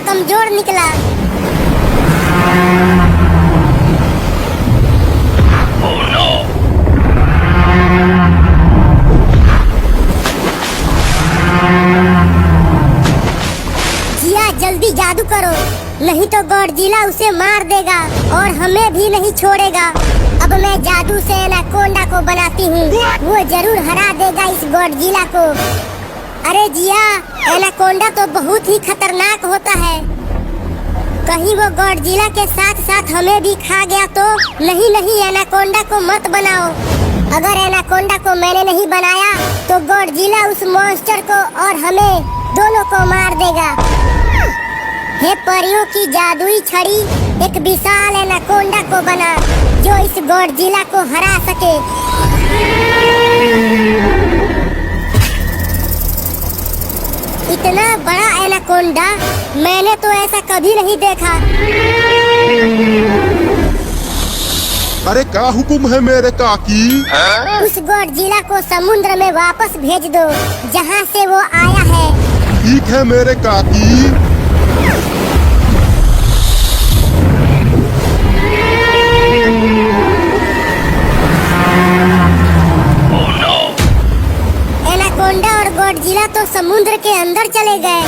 कमजोर निकला। जिया जल्दी जादू करो, नहीं तो गॉडजिला उसे मार देगा और हमें भी नहीं छोड़ेगा। अब मैं जादू से एनाकोंडा को बनाती हूँ, वो जरूर हरा देगा इस गॉडजिला को। अरे जिया, एनाकोंडा तो बहुत ही खतरनाक होता है, कहीं वो गॉडजिला के साथ साथ हमें भी खा गया तो। नहीं नहीं, एनाकोंडा को मत बनाओ। अगर एनाकोंडा को मैंने नहीं बनाया तो गॉडजिला उस मॉन्स्टर को और हमें दोनों को मार देगा। हे परियों की जादुई छड़ी, एक विशाल एनाकोंडा को बना जो इस गॉडजिला को हरा सके। इतना बड़ा एनाकोंडा मैंने तो ऐसा कभी नहीं देखा। अरे क्या हुक्म है मेरे काकी? उस गॉडजिला को समुद्र में वापस भेज दो जहाँ से वो आया है। ठीक है मेरे काकी। एनाकोंडा और गॉडजिला तो समुद्र के अंदर चले गए।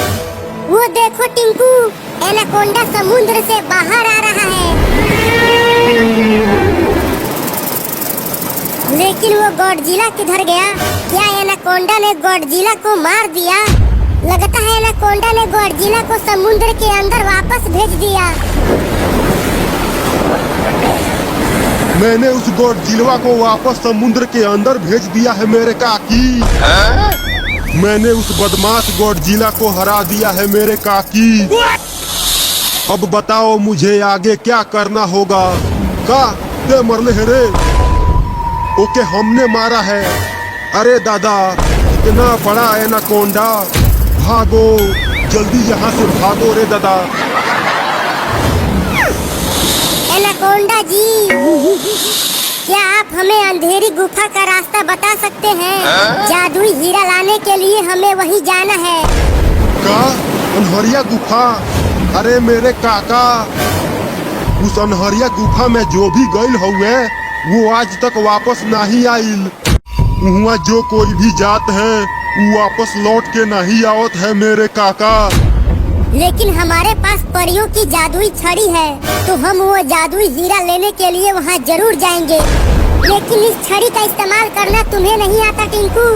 वो देखो टिंकू, एनाकोंडा समुद्र से बाहर आ रहा है। लेकिन वो गॉडजिला किधर गया? क्या एनाकोंडा ने गॉडजिला को मार दिया? लगता है एनाकोंडा ने गॉडजिला को समुद्र के अंदर वापस भेज दिया। मैंने उस गॉडजिला को वापस समुद्र के अंदर भेज दिया है मेरे काकी। मैंने उस बदमाश गॉडजिला को हरा दिया है मेरे काकी। अब बताओ मुझे आगे क्या करना होगा? का ते मरले है रे? ओके, हमने मारा है। अरे दादा, इतना बड़ा एनाकोंडा, भागो जल्दी यहाँ से भागो रे दादा। एनाकोंडा जी, क्या आप हमें अंधेरी गुफा का रास्ता बता सकते हैं? जादुई हीरा लाने के लिए हमें वहीं जाना है। का अनहरिया गुफा? अरे मेरे काका, उस अनहरिया गुफा में जो भी गइल हुए वो आज तक वापस नहीं आइल। वहाँ जो कोई भी जात है वो वापस लौट के नहीं आवत है मेरे काका। लेकिन हमारे पास परियों की जादुई छड़ी है, तो हम वो जादुई हीरा लेने के लिए वहाँ जरूर जाएंगे। लेकिन इस छड़ी का इस्तेमाल करना तुम्हें नहीं आता टिंकू।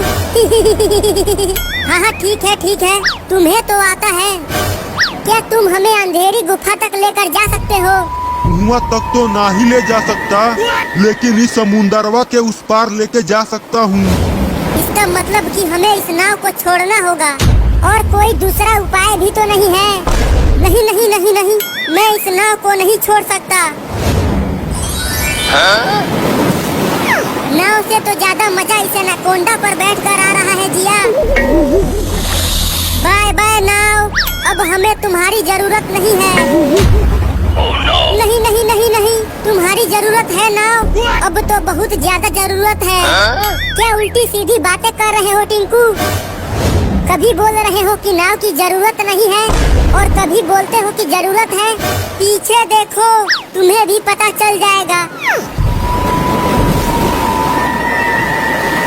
हाँ हाँ, ठीक है, तुम्हें तो आता है। क्या तुम हमें अंधेरी गुफा तक लेकर जा सकते हो? वहाँ तक तो नहीं ले जा सकता, लेकिन इस समुंदरवा के उस पार लेके जा सकता हूँ। इसका मतलब कि हमें इस नाव को छोड़ना होगा और कोई दूसरा उपाय भी तो नहीं है। नहीं नहीं नहीं नहीं, मैं इस नाव को नहीं छोड़ सकता। नाव से तो ज्यादा मजा इस एनाकोंडा पर बैठकर आ रहा है जिया। बाय बाय नाव, अब हमें तुम्हारी जरूरत नहीं है। नहीं नहीं नहीं नहीं, तुम्हारी जरूरत है नाव, अब तो बहुत ज्यादा जरूरत है। क्या उल्टी सीधी बातें कर रहे हो टिंकू? कभी बोल रहे हो कि नाव की जरूरत नहीं है और कभी बोलते हो कि जरूरत है। पीछे देखो, तुम्हें भी पता चल जाएगा।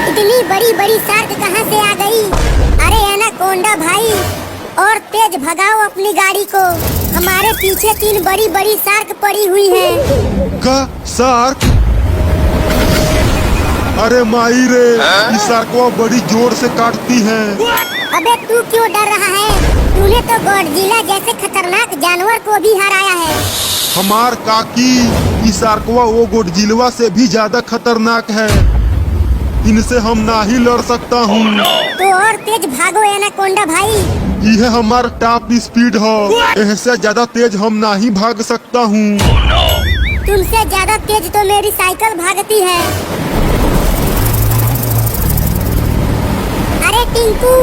इतनी बड़ी बड़ी शार्क कहाँ से आ गई? अरे एनाकोंडा भाई, और तेज भगाओ अपनी गाड़ी को, हमारे पीछे 3 बड़ी बड़ी शार्क पड़ी हुई है। का शार्क? अरे माई रे, ये शार्कवा बड़ी जोर से काटती है। अबे तू क्यों डर रहा है? तूने तो गॉडजिला जैसे खतरनाक जानवर को भी हराया है। हमार काकी, ये शार्कवा वो गॉडजिला से भी ज्यादा खतरनाक है। इनसे हम नहीं लड़ सकता हूँ। तो और तेज भागो एनाकोंडा भाई। यह हमार टॉप स्पीड है, इससे ज्यादा तेज हम नहीं भाग सकता हूँ। तुमसे ज्यादा तेज तो मेरी साइकिल भागती है। अरे टिंकू,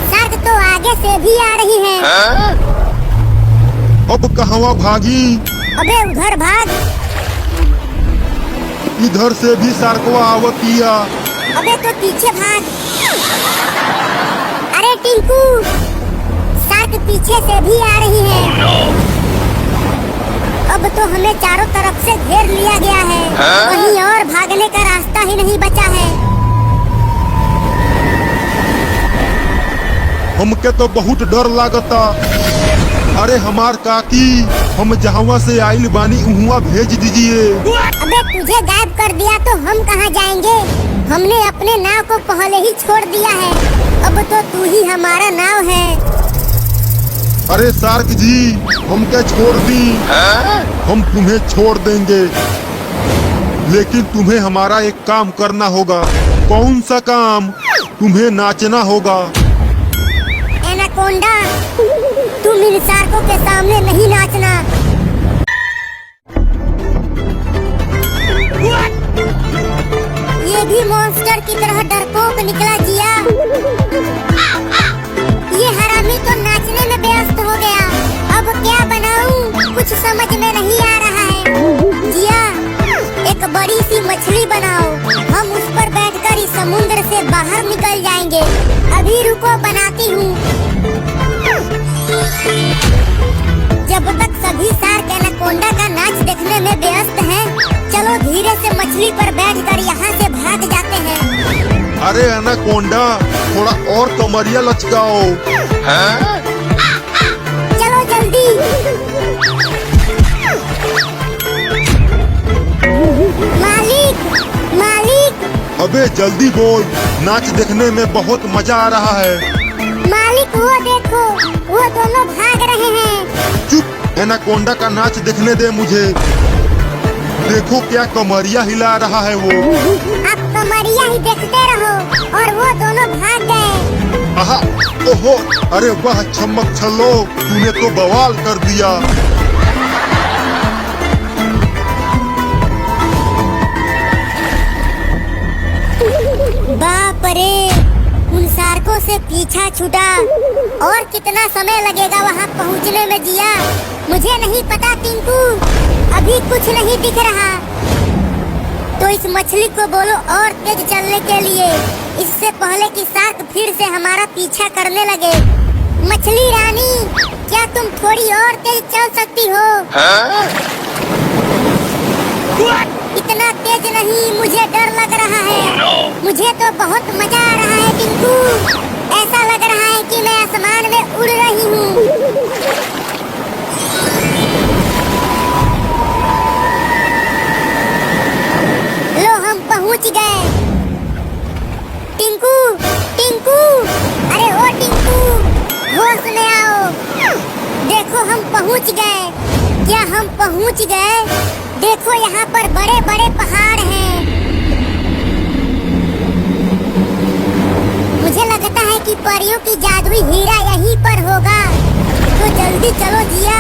शार्क तो आगे से भी आ रही है। अब कहवा भागी? अबे उधर भाग। इधर से भी शार्कवा आवतिया। अबे तो पीछे भाग। अरे टिंकू, शार्क पीछे से भी आ रही है। अब तो हमें चारों तरफ से घेर लिया गया है। कहीं और भागने का रास्ता ही नहीं बचा है। हमके तो बहुत डर लागता। अरे हमार काकी, हम जहाँ से आइल बानी उहुआ भेज दीजिए। अबे तुझे गायब कर दिया तो हम कहाँ जाएंगे? हमने अपने नाव को पहले ही छोड़ दिया है। अब तो तू ही हमारा नाव है। अरे सार्क जी, हम क्या छोड़ दी? हम तुम्हें छोड़ देंगे, लेकिन तुम्हें हमारा एक काम करना होगा। कौन सा काम? तुम्हें नाचना होगा। एनाकोंडा, तुम इन शार्कों के सामने नहीं नाचना। ये भी मॉन्स्टर की तरह डरपोक निकला जिया। ये हरामी तो नाचने में व्यस्त हो गया। अब क्या बनाऊं? कुछ समझ में नहीं आ रहा है। जिया, एक बड़ी सी मछली बनाओ। हम उस पर बैठकर इस समुद्र से बाहर निकल जाएंगे। अभी रुको, बनाती हूँ। जब तक सभी शार्क एनाकोंडा का नाच देखने में व्यस्त हैं, चलो धीरे से मछली पर बैठकर यहाँ से भाग जाते हैं। अरे एनाकोंडा, थोड़ा और कमरिया लचकाओ। चलो जल्दी। मालिक, मालिक। अबे जल्दी बोल, नाच देखने में बहुत मजा आ रहा है। मालिक वो देखो, वो दोनों भाग रहे हैं। चुप, एनाकोंडा का नाच देखने दे मुझे। देखो क्या कमरिया हिला रहा है वो। आप कमरिया ही देखते रहो, और वो दोनों भाग गए। आहा, ओहो, अरे वाह छमक छल्लो, तूने तो बवाल कर दिया। बाप रे, उन शार्कों से पीछा छूटा। और कितना समय लगेगा वहाँ पहुँचने में जिया? मुझे नहीं पता टिंकू, अभी कुछ नहीं दिख रहा। तो इस मछली को बोलो और तेज चलने के लिए, इससे पहले कि शार्क फिर से हमारा पीछा करने लगे। मछली रानी, क्या तुम थोड़ी और तेज चल सकती हो? इतना तेज नहीं, मुझे डर लग रहा है। मुझे तो बहुत मजा आ रहा है टिंकू। ऐसा लग रहा है कि मैं आसमान में उड़ रही हूँ। लो, हम पहुँच गए। टिंकू, टिंकू, अरे ओ टिंकू, होश में आओ। देखो हम पहुँच गए। क्या हम पहुँच गए? देखो यहाँ पर बड़े बड़े पहाड़ हैं। मुझे लगता है कि परियों की जादुई हीरा यहीं पर होगा। तो जल्दी चलो जिया,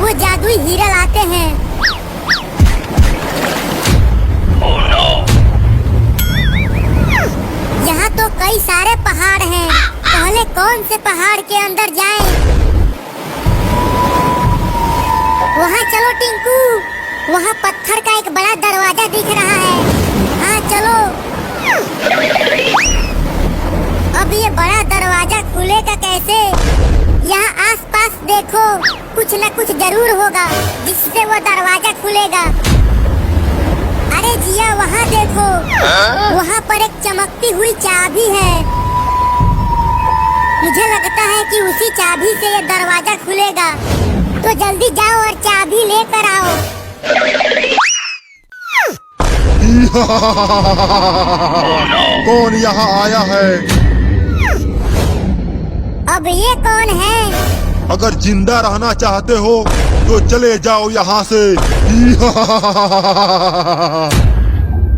वो जादुई हीरा लाते हैं। यहाँ तो कई सारे पहाड़ हैं। पहले कौन से पहाड़ के अंदर जाएं? वहाँ चलो टिंकू, वहाँ पत्थर का एक बड़ा दरवाजा दिख रहा है। हाँ चलो। अब ये बड़ा दरवाजा खुलेगा कैसे? यहाँ आसपास देखो, कुछ न कुछ जरूर होगा जिससे वो दरवाजा खुलेगा। अरे जिया, वहाँ देखो, वहाँ पर एक चमकती हुई चाबी है। मुझे लगता है कि उसी चाबी से ये दरवाजा खुलेगा। तो जल्दी जाओ और चाबी लेकर आओ। कौन यहाँ आया है? अब ये कौन है? अगर जिंदा रहना चाहते हो तो चले जाओ यहाँ से।